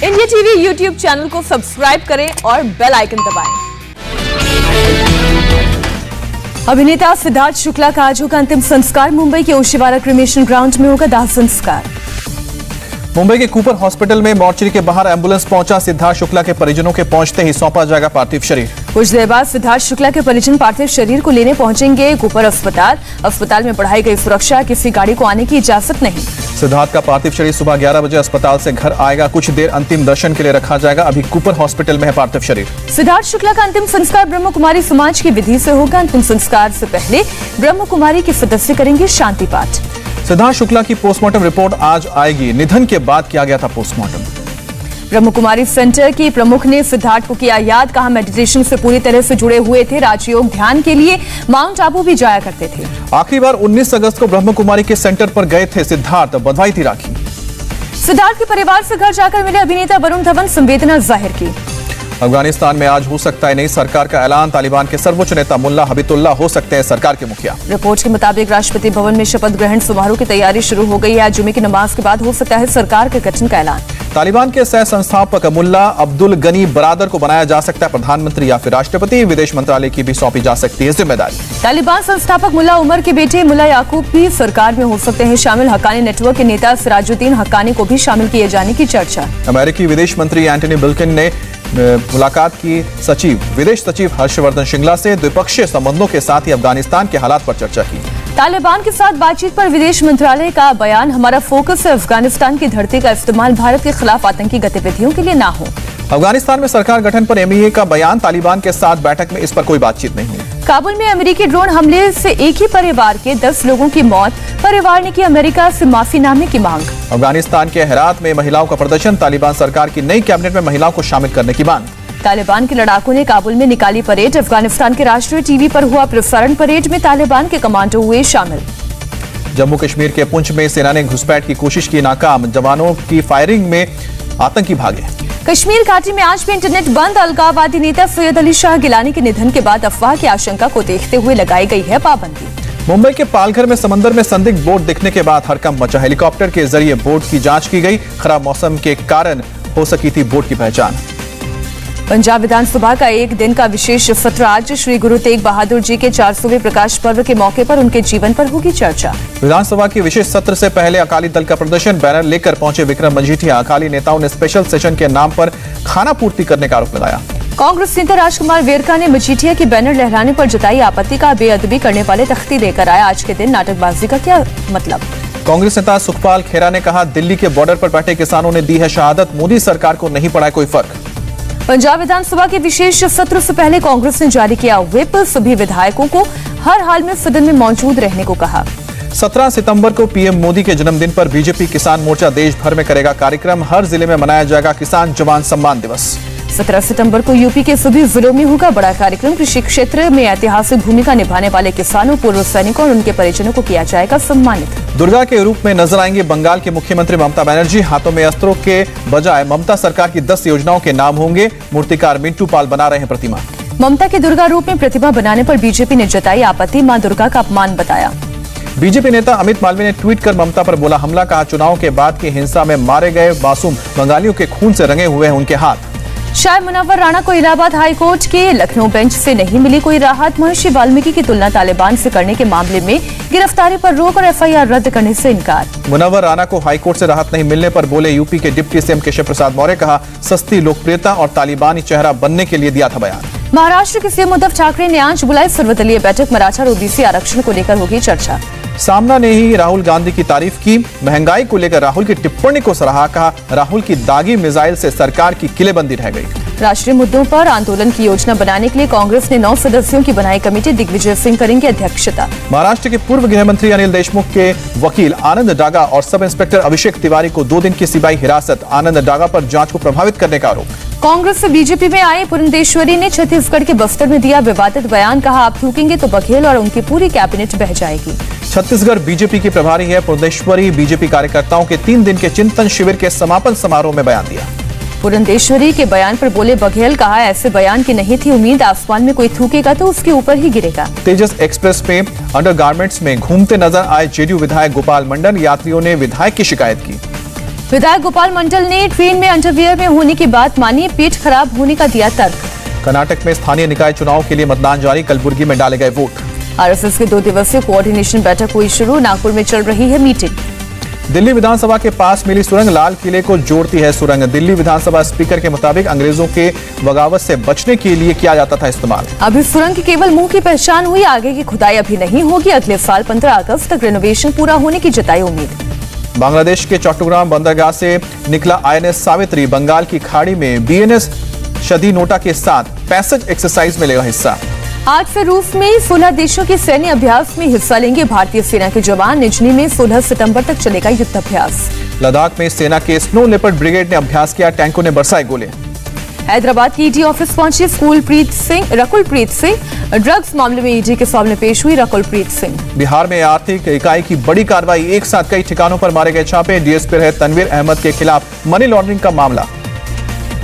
India TV YouTube channel को subscribe करें और बेल आइकन दबाएं। अभिनेता सिद्धार्थ शुक्ला का आज होगा अंतिम संस्कार। मुंबई के ओशिवारा क्रिमेशन ग्राउंड में होगा दाह संस्कार। मुंबई के कूपर हॉस्पिटल में मोर्चरी के बाहर एम्बुलेंस पहुंचा। सिद्धार्थ शुक्ला के परिजनों के पहुंचते ही सौंपा जाएगा पार्थिव शरीर। कुछ देर बाद सिद्धार्थ शुक्ला के परिजन पार्थिव शरीर को लेने पहुंचेंगे कूपर अस्पताल। अस्पताल में बढ़ाई गई सुरक्षा, किसी गाड़ी को आने की इजाजत नहीं। सिद्धार्थ का पार्थिव शरीर सुबह 11 बजे अस्पताल से घर आएगा। कुछ देर अंतिम दर्शन के लिए रखा जाएगा। अभी कूपर हॉस्पिटल में है पार्थिव शरीर। सिद्धार्थ शुक्ला का अंतिम संस्कार ब्रह्म कुमारी समाज की विधि से होगा। अंतिम संस्कार से पहले ब्रह्म कुमारी के सदस्य करेंगे शांति पाठ। सिद्धार्थ शुक्ला की पोस्टमार्टम रिपोर्ट आज आएगी। निधन के बाद किया गया था पोस्टमार्टम। ब्रह्म कुमारी सेंटर की प्रमुख ने सिद्धार्थ को किया याद, कहा मेडिटेशन से पूरी तरह से जुड़े हुए थे। राजयोग ध्यान के लिए माउंट आबू भी जाया करते थे। आखिरी बार 19 अगस्त को ब्रह्म कुमारी के सेंटर पर गए थे सिद्धार्थ, बधाई थी राखी। सिद्धार्थ के परिवार से घर जाकर मिले अभिनेता वरुण धवन, संवेदना जाहिर की। अफगानिस्तान में आज हो सकता है नई सरकार का ऐलान। तालिबान के सर्वोच्च नेता मुल्ला हबीबुल्लाह हो सकते हैं सरकार के मुखिया। रिपोर्ट के मुताबिक राष्ट्रपति भवन में शपथ ग्रहण समारोह की तैयारी शुरू हो गई है। आज जुमे की नमाज के बाद हो सकता है सरकार के गठन का ऐलान। तालिबान के सह संस्थापक मुल्ला अब्दुल गनी बरादर को बनाया जा सकता है प्रधानमंत्री या फिर राष्ट्रपति। विदेश मंत्रालय की भी सौंपी जा सकती है जिम्मेदारी। तालिबान संस्थापक मुल्ला उमर के बेटे मुल्ला याकूब भी सरकार में हो सकते हैं शामिल। हक्कानी नेटवर्क के नेता सिराजुद्दीन हक्कानी को भी शामिल किए जाने की चर्चा। अमेरिकी विदेश मंत्री एंटनी ब्लिंकन ने मुलाकात की विदेश सचिव हर्षवर्धन श्रृंगला से। द्विपक्षीय संबंधों के साथ ही अफगानिस्तान के हालात पर चर्चा की। तालिबान के साथ बातचीत पर विदेश मंत्रालय का बयान, हमारा फोकस है अफगानिस्तान की धरती का इस्तेमाल भारत के खिलाफ आतंकी गतिविधियों के लिए ना हो। अफगानिस्तान में सरकार गठन पर एमईए का बयान, तालिबान के साथ बैठक में इस पर कोई बातचीत नहीं हुई। काबुल में अमेरिकी ड्रोन हमले से एक ही परिवार के 10 लोगों की मौत, परिवार ने की अमेरिका से माफीनामे की मांग। अफगानिस्तान के हेरात में महिलाओं का प्रदर्शन, तालिबान सरकार की नई कैबिनेट में महिलाओं को शामिल करने की मांग। तालिबान के लड़ाकों ने काबुल में निकाली परेड, अफगानिस्तान के राष्ट्रीय टीवी पर हुआ प्रसारण। परेड में तालिबान के कमांडो हुए शामिल। जम्मू कश्मीर के पुंछ में सेना ने घुसपैठ की कोशिश की नाकाम, जवानों की फायरिंग में आतंकी भागे। कश्मीर घाटी में आज भी इंटरनेट बंद। अलगाववादी नेता सैयद अली शाह गिलानी के निधन के बाद अफवाह की आशंका को देखते हुए लगाई गई है पाबंदी। मुंबई के पालघर में समंदर में संदिग्ध बोट दिखने के बाद हड़कंप मचा। हेलीकॉप्टर के जरिए बोट की जांच की गई। खराब मौसम के कारण हो सकी थी बोट की पहचान। पंजाब विधानसभा का एक दिन का विशेष सत्र आज। श्री गुरु तेग बहादुर जी के 400वें प्रकाश पर्व के मौके पर उनके जीवन पर होगी चर्चा। विधानसभा के विशेष सत्र से पहले अकाली दल का प्रदर्शन, बैनर लेकर पहुंचे विक्रम मजीठिया। अकाली नेताओं ने स्पेशल सेशन के नाम पर खाना पूर्ति करने का आरोप लगाया। कांग्रेस नेता राजकुमार वेरका ने मजीठिया की बैनर लहराने पर जताई आपत्ति, का बेअदबी करने वाले तख्ती लेकर आए। आज के दिन नाटकबाजी का क्या मतलब? कांग्रेस नेता सुखपाल खेरा ने कहा, दिल्ली के बॉर्डर पर बैठे किसानों ने दी है शहादत, मोदी सरकार को नहीं पड़ा कोई फर्क। पंजाब विधानसभा के विशेष सत्र से पहले कांग्रेस ने जारी किया व्हिप, सभी विधायकों को हर हाल में सदन में मौजूद रहने को कहा। 17 सितंबर को पीएम मोदी के जन्मदिन पर बीजेपी किसान मोर्चा देश भर में करेगा कार्यक्रम। हर जिले में मनाया जाएगा किसान जवान सम्मान दिवस। 17 सितंबर को यूपी के सभी जिलों में होगा बड़ा कार्यक्रम। कृषि क्षेत्र में ऐतिहासिक भूमिका निभाने वाले किसानों, पूर्व सैनिकों और उनके परिजनों को किया जाएगा सम्मानित। दुर्गा के रूप में नजर आएंगे बंगाल के मुख्यमंत्री ममता बनर्जी। हाथों में अस्त्रों के बजाय ममता सरकार की 10 योजनाओं के नाम होंगे। मूर्तिकार मिंटू पाल बना रहे हैं प्रतिमा। ममता के दुर्गा रूप में प्रतिमा बनाने पर बीजेपी ने जताई आपत्ति, मां दुर्गा का अपमान बताया। बीजेपी नेता अमित मालवीय ने ट्वीट कर ममता पर बोला हमला, कहा चुनाव के बाद की हिंसा में मारे गए मासूम बंगालियों के खून से रंगे हुए हैं उनके हाथ। शाह मुनव्वर राणा को इलाहाबाद हाईकोर्ट के लखनऊ बेंच से नहीं मिली कोई राहत। महर्षि वाल्मीकि की तुलना तालिबान से करने के मामले में गिरफ्तारी पर रोक और एफआईआर रद्द करने से इनकार। मुनव्वर राणा को हाईकोर्ट से राहत नहीं मिलने पर बोले यूपी के डिप्टी सीएम केशव प्रसाद मौर्य, कहा सस्ती लोकप्रियता और तालिबानी चेहरा बनने के लिए दिया था बयान। महाराष्ट्र के सीएम उद्धव ठाकरे ने आज बुलाई सर्वदलीय बैठक, मराठा और ओबीसी आरक्षण को लेकर होगी चर्चा। सामना ने ही राहुल गांधी की तारीफ की, महंगाई को लेकर राहुल की टिप्पणी को सराहा, कहा राहुल की दागी मिसाइल से सरकार की किलेबंदी रह गई। राष्ट्रीय मुद्दों पर आंदोलन की योजना बनाने के लिए कांग्रेस ने 9 सदस्यों की बनाई कमेटी, दिग्विजय सिंह करेंगे अध्यक्षता। महाराष्ट्र के पूर्व गृह मंत्री अनिल देशमुख के वकील आनंद डागा और सब इंस्पेक्टर अभिषेक तिवारी को 2 दिन की सीबीआई हिरासत। आनंद डागा पर जांच को प्रभावित करने का आरोप। कांग्रेस से बीजेपी में आए पुरंदेश्वरी ने छत्तीसगढ़ के बस्तर में दिया विवादित बयान, कहा आप थूकेंगे तो बघेल और उनकी पूरी कैबिनेट बह जाएगी। छत्तीसगढ़ बीजेपी की प्रभारी है पुरंदेश्वरी। बीजेपी कार्यकर्ताओं के 3 दिन के चिंतन शिविर के समापन समारोह में बयान दिया। पुरंदेश्वरी के बयान पर बोले बघेल, कहा ऐसे बयान की नहीं थी उम्मीद, आसमान में कोई थूकेगा तो उसके ऊपर ही गिरेगा। तेजस एक्सप्रेस में अंडरगारमेंट्स में घूमते नजर आए जेडीयू विधायक गोपाल मंडल, यात्रियों ने विधायक की शिकायत की। विधायक गोपाल मंडल ने ट्रेन में अंडरवियर में होने की बात मानी, पेट खराब होने का दिया तर्क। कर्नाटक में स्थानीय निकाय चुनाव के लिए मतदान जारी, कलबुर्गी में डाले गए वोट। आरएसएस की 2 दिवसीय कोऑर्डिनेशन बैठक हुई शुरू, नागपुर में चल रही है मीटिंग। दिल्ली विधानसभा के पास मिली सुरंग लाल किले को जोड़ती है सुरंग। दिल्ली विधानसभा स्पीकर के मुताबिक अंग्रेजों के बगावत से बचने के लिए किया जाता था इस्तेमाल। अभी सुरंग की केवल मुंह की पहचान हुई, आगे की खुदाई अभी नहीं होगी। अगले साल 15 अगस्त तक रेनोवेशन पूरा होने की जताई उम्मीद। बांग्लादेश के चट्टग्राम बंदरगाह से निकला आईएनएस सावित्री बंगाल की खाड़ी में बीएनएस शदीनोटा के साथ पैसेज एक्सरसाइज में लेगा हिस्सा। आज से रूस में 16 देशों के सैन्य अभ्यास में हिस्सा लेंगे भारतीय सेना के जवान। निजनी में 16 सितंबर तक चलेगा युद्धाभ्यास। लद्दाख में सेना के स्नो लेपर्ड ब्रिगेड ने अभ्यास किया, टैंकों ने बरसाए गोले। हैदराबाद की ईडी ऑफिस पहुंची रकुलप्रीत सिंह। ड्रग्स मामले में ईडी के सामने पेश हुई रकुलप्रीत सिंह। बिहार में आर्थिक इकाई की बड़ी कार्रवाई, एक साथ कई ठिकानों पर मारे गए छापे। डीएसपी रहे तनवीर अहमद के खिलाफ मनी लॉन्ड्रिंग का मामला।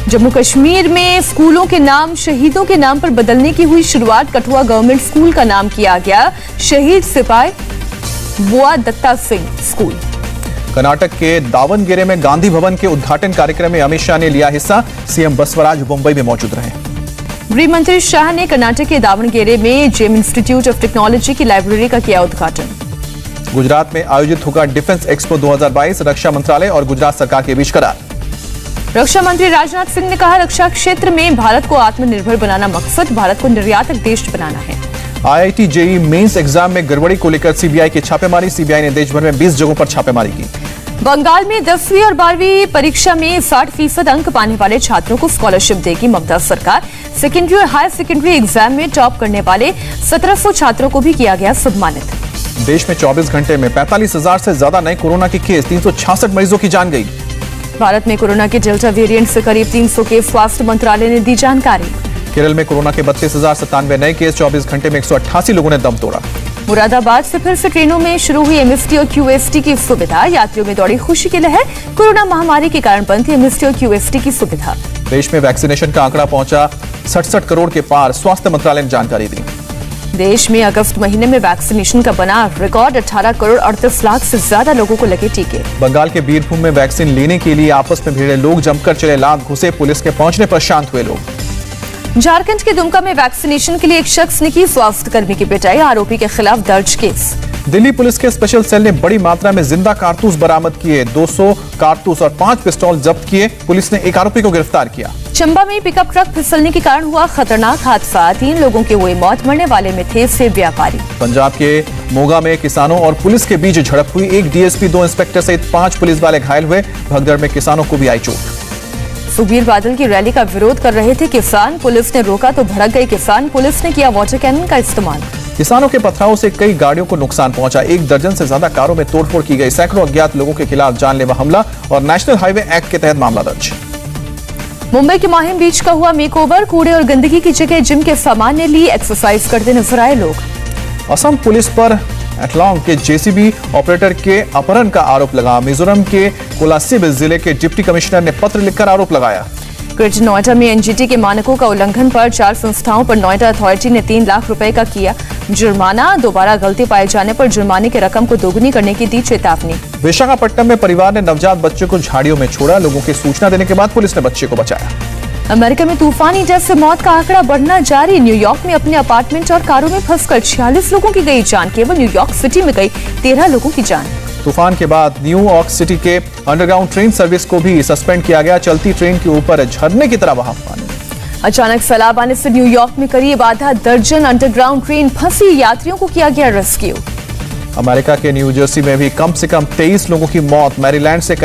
जम्मू कश्मीर में स्कूलों के नाम शहीदों के नाम पर बदलने की हुई शुरुआत। कठुआ गवर्नमेंट स्कूल का नाम किया गया शहीद सिपाही बुआ दत्ता सिंह स्कूल। कर्नाटक के दावनगेरे में गांधी भवन के उद्घाटन कार्यक्रम में अमित शाह ने लिया हिस्सा। सीएम बसवराज मुंबई में मौजूद रहे। गृह मंत्री शाह ने कर्नाटक के दावनगेरे में जेम इंस्टीट्यूट ऑफ टेक्नोलॉजी की लाइब्रेरी का किया उद्घाटन। गुजरात में आयोजित होगा डिफेंस एक्सपो 2022, रक्षा मंत्रालय और गुजरात सरकार के बीच करार। रक्षा मंत्री राजनाथ सिंह ने कहा, रक्षा क्षेत्र में भारत को आत्मनिर्भर बनाना मकसद, भारत को निर्यातक देश बनाना है। आईआईटी जेईई मेंस एग्जाम में गड़बड़ी को लेकर सीबीआई की छापेमारी। सीबीआई ने देश भर में 20 जगहों पर छापेमारी की। बंगाल में 10वीं और 12वीं परीक्षा में 60% अंक पाने वाले छात्रों को स्कॉलरशिप देगी ममता सरकार। सेकेंडरी और हायर सेकेंडरी एग्जाम में टॉप करने वाले 1700 छात्रों को भी किया गया सम्मानित। देश में 24 घंटे में 45,000 से ज्यादा नए कोरोना के केस, 366 मरीजों की जान गई। भारत में कोरोना के डेल्टा वेरिएंट से करीब 300 केस, स्वास्थ्य मंत्रालय ने दी जानकारी। केरल में कोरोना के 32,097 नए केस, 24 घंटे में 188 लोगों ने दम तोड़ा। मुरादाबाद से फिर से ट्रेनों में शुरू हुई एमएसटी और क्यूएसटी की सुविधा। यात्रियों में दौड़ी खुशी की लहर। कोरोना महामारी के कारण बंद थी एमएसटी और क्यूएसटी की सुविधा। देश में वैक्सीनेशन का आंकड़ा पहुंचा 67 करोड़ के पार, स्वास्थ्य मंत्रालय ने जानकारी दी। देश में अगस्त महीने में वैक्सीनेशन का बना रिकॉर्ड, 18 करोड़ 38 लाख से ज्यादा लोगों को लगे टीके। बंगाल के बीरभूम में वैक्सीन लेने के लिए आपस में भिड़े लोग जमकर चले, लात घुसे, पुलिस के पहुंचने पर शांत हुए लोग। झारखंड के दुमका में वैक्सीनेशन के लिए एक शख्स ने की स्वास्थ्य कर्मी की पिटाई, आरोपी के खिलाफ दर्ज केस। दिल्ली पुलिस के स्पेशल सेल ने बड़ी मात्रा में जिंदा कारतूस बरामद किए, 200 कारतूस और 5 पिस्तौल जब्त किए। पुलिस ने एक आरोपी को गिरफ्तार किया। चंबा में पिकअप ट्रक फिसलने के कारण हुआ खतरनाक हादसा, 3 लोगों की हुई मौत, मरने वाले में थे सेब व्यापारी। पंजाब के मोगा में किसानों और पुलिस के बीच झड़प हुई, एक डीएसपी 2 इंस्पेक्टर सहित 5 पुलिस वाले घायल हुए। भगदड़ में किसानों को भी आई चोट। सुखबीर बादल की रैली का विरोध कर रहे थे किसान, पुलिस ने रोका तो भड़क गए किसान, पुलिस ने किया वाटर कैनन का इस्तेमाल। किसानों के पथराव से कई गाड़ियों को नुकसान पहुंचा, 1 दर्जन से ज्यादा कारों में तोड़फोड़ की गई। सैकड़ों अज्ञात लोगों के खिलाफ जानलेवा हमला और नेशनल हाईवे एक्ट के तहत मामला दर्ज। मुंबई के माहिम बीच का हुआ मेकओवर, कूड़े और गंदगी की जगह जिम के सामान ने ली, एक्सरसाइज करते नजर आए लोग। असम पुलिस पर एटलॉन्ग के जेसीबी ऑपरेटर के अपहरण का आरोप लगा। मिजोरम के कोलासिब जिले के डिप्टी कमिश्नर ने पत्र लिखकर आरोप लगाया। ग्रेटर नोएडा में एनजीटी के मानकों का उल्लंघन पर 4 संस्थाओं पर नोएडा अथॉरिटी ने 3 लाख रुपए का किया जुर्माना। दोबारा गलती पाए जाने पर जुर्माने की रकम को दोगुनी करने की दी चेतावनी। विशाखापट्टनम में परिवार ने नवजात बच्चे को झाड़ियों में छोड़ा, लोगों की सूचना देने के बाद पुलिस ने बच्चे को बचाया। अमेरिका में तूफानी जेट से मौत का आंकड़ा बढ़ना जारी। न्यूयॉर्क में अपने अपार्टमेंट और कारों में फंसकर 46 लोगों की गई जान, केवल न्यूयॉर्क सिटी में गई 13 लोगों की जान। तूफान के बाद न्यूयॉर्क सिटी के अंडरग्राउंड ट्रेन सर्विस को भी सस्पेंड किया गया। चलती ट्रेन के ऊपर झरने की तरह बहा पानी। अचानक सैलाब आने से न्यूयॉर्क में करीब आधा दर्जन अंडरग्राउंड ट्रेन फंसी, यात्रियों को किया गया रेस्क्यू। अमेरिका के न्यू जर्सी में भी कम से कम 23 लोगों की मौत। मैरीलैंड से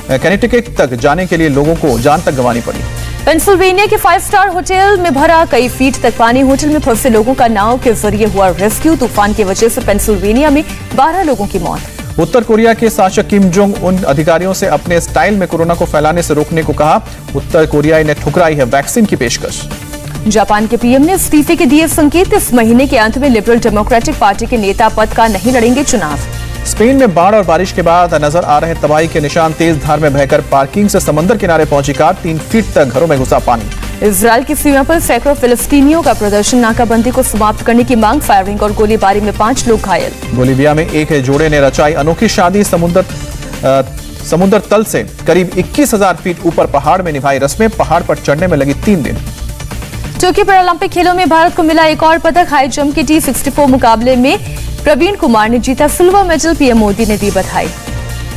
कनेक्टिकट तक जाने के लिए लोगों को जान तक गंवानी पड़ी। पेंसिल्वेनिया के 5 स्टार होटल में भरा कई फीट तक पानी, होटल में फंसे लोगों का नाव के जरिए हुआ रेस्क्यू। तूफान की वजह से पेंसिल्वेनिया में 12 लोगों की मौत। उत्तर कोरिया के शासक किम जोंग उन अधिकारियों से अपने स्टाइल में कोरोना को फैलाने से रोकने को कहा। उत्तर कोरिया ने ठुकराई है वैक्सीन की पेशकश। जापान के पीएम ने इस्तीफे के दिए संकेत, इस महीने के अंत में लिबरल डेमोक्रेटिक पार्टी के नेता पद का नहीं लड़ेंगे चुनाव। स्पेन में बाढ़ और बारिश के बाद नजर आ रहे तबाही के निशान, तेज धार में बहकर पार्किंग से समंदर किनारे पहुंची कार, 3 फीट तक घरों में घुसा पानी। इजरायल की सीमा पर सैकड़ों फिलिस्तीनियों का प्रदर्शन, नाकाबंदी को समाप्त करने की मांग, फायरिंग और गोलीबारी में 5 लोग घायल। बोलीविया में एक जोड़े ने रचाई अनोखी शादी, समुद्र तल से करीब 21,000 फीट ऊपर पहाड़ में निभाई रस्में, पहाड़ पर चढ़ने में लगी 3 दिन। टोक्यो पैरालंपिक खेलों में भारत को मिला एक और पदक। हाई जंप के T64 मुकाबले में प्रवीण कुमार ने जीता सिल्वर मेडल। पीएम मोदी ने दी बधाई।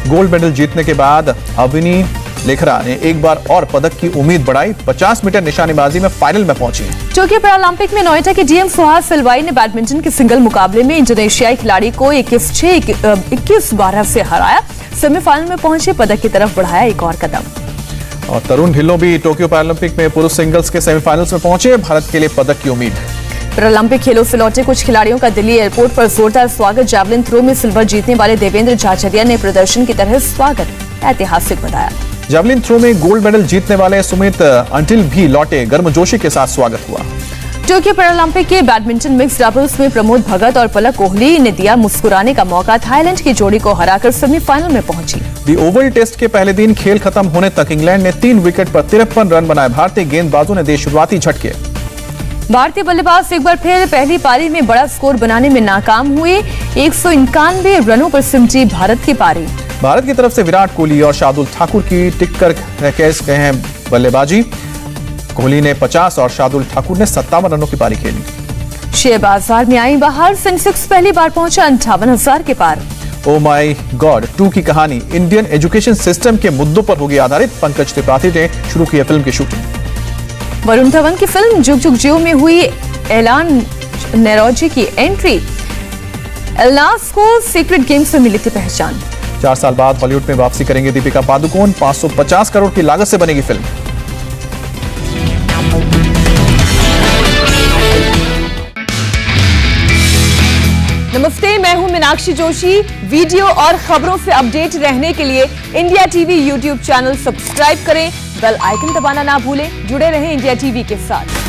गोल्ड मेडल जीतने के बाद अविनी लेखरा ने एक बार और पदक की उम्मीद बढ़ाई। 50 मीटर निशानेबाजी में फाइनल में पहुंची। टोक्यो पैरालंपिक में नोएडा के डीएम सुहास सिलवाई ने बैडमिंटन के सिंगल मुकाबले में इंडोनेशियाई खिलाड़ी को 21-6, 21-12 से हराया। सेमीफाइनल में पहुंचे, पदक की तरफ बढ़ाया एक और कदम। और तरुण ढिल्लों भी टोक्यो पैरालंपिक में पुरुष सिंगल्स के सेमीफाइनल्स में पहुंचे। भारत के लिए पदक की उम्मीद। पैरालंपिक खेलों से लौटे कुछ खिलाड़ियों का दिल्ली एयरपोर्ट पर जोरदार स्वागत। जैवलिन थ्रो में सिल्वर जीतने वाले देवेंद्र झाझरिया ने प्रदर्शन की तरह स्वागत ऐतिहासिक बताया। जैवलिन थ्रो में गोल्ड मेडल जीतने वाले सुमित अंटिल भी लौटे। गर्मजोशी के साथ स्वागत हुआ। टोक्यो पैरालंपिक के बैडमिंटन मिक्स डबल्स में प्रमोद भगत और पलक कोहली ने दिया मुस्कुराने का मौका। थाईलैंड की जोड़ी को हराकर सेमीफाइनल में पहुंची। दी ओवल टेस्ट के पहले दिन खेल खत्म होने तक इंग्लैंड ने 3 विकेट पर 53 रन बनाए। भारतीय गेंदबाजों ने दिए शुरुआती झटके। भारतीय बल्लेबाज एक बार फिर पहली पारी में बड़ा स्कोर बनाने में नाकाम हुए। 191 रनों पर सिमटी भारत की पारी। भारत की तरफ से विराट कोहली और शार्दुल ठाकुर की टिककर कैच गए हैं बल्लेबाजी। कोहली ने 50 और शार्दुल ठाकुर ने 57 रनों की पारी खेली। शेयर बाजार में आई बाहर। सेंसेक्स पहली बार पहुंचा 58,000 के पार। ओ माई गॉड 2 की कहानी इंडियन एजुकेशन सिस्टम के मुद्दों पर होगी आधारित। पंकज त्रिपाठी ने शुरू की फिल्म की शूटिंग। वरुण धवन की फिल्म जुग जुग जियो में हुई एलान नेरोजी की एंट्री। एलनास को सीक्रेट गेम से मिली थी पहचान। 4 साल बाद बॉलीवुड में वापसी करेंगे दीपिका पादुकोण। 550 करोड़ की लागत से बनेगी फिल्म। नमस्ते, मैं हूं मीनाक्षी जोशी। वीडियो और खबरों से अपडेट रहने के लिए India TV YouTube channel subscribe करें। बेल आइकन दबाना ना भूलें। जुड़े रहें इंडिया टीवी के साथ।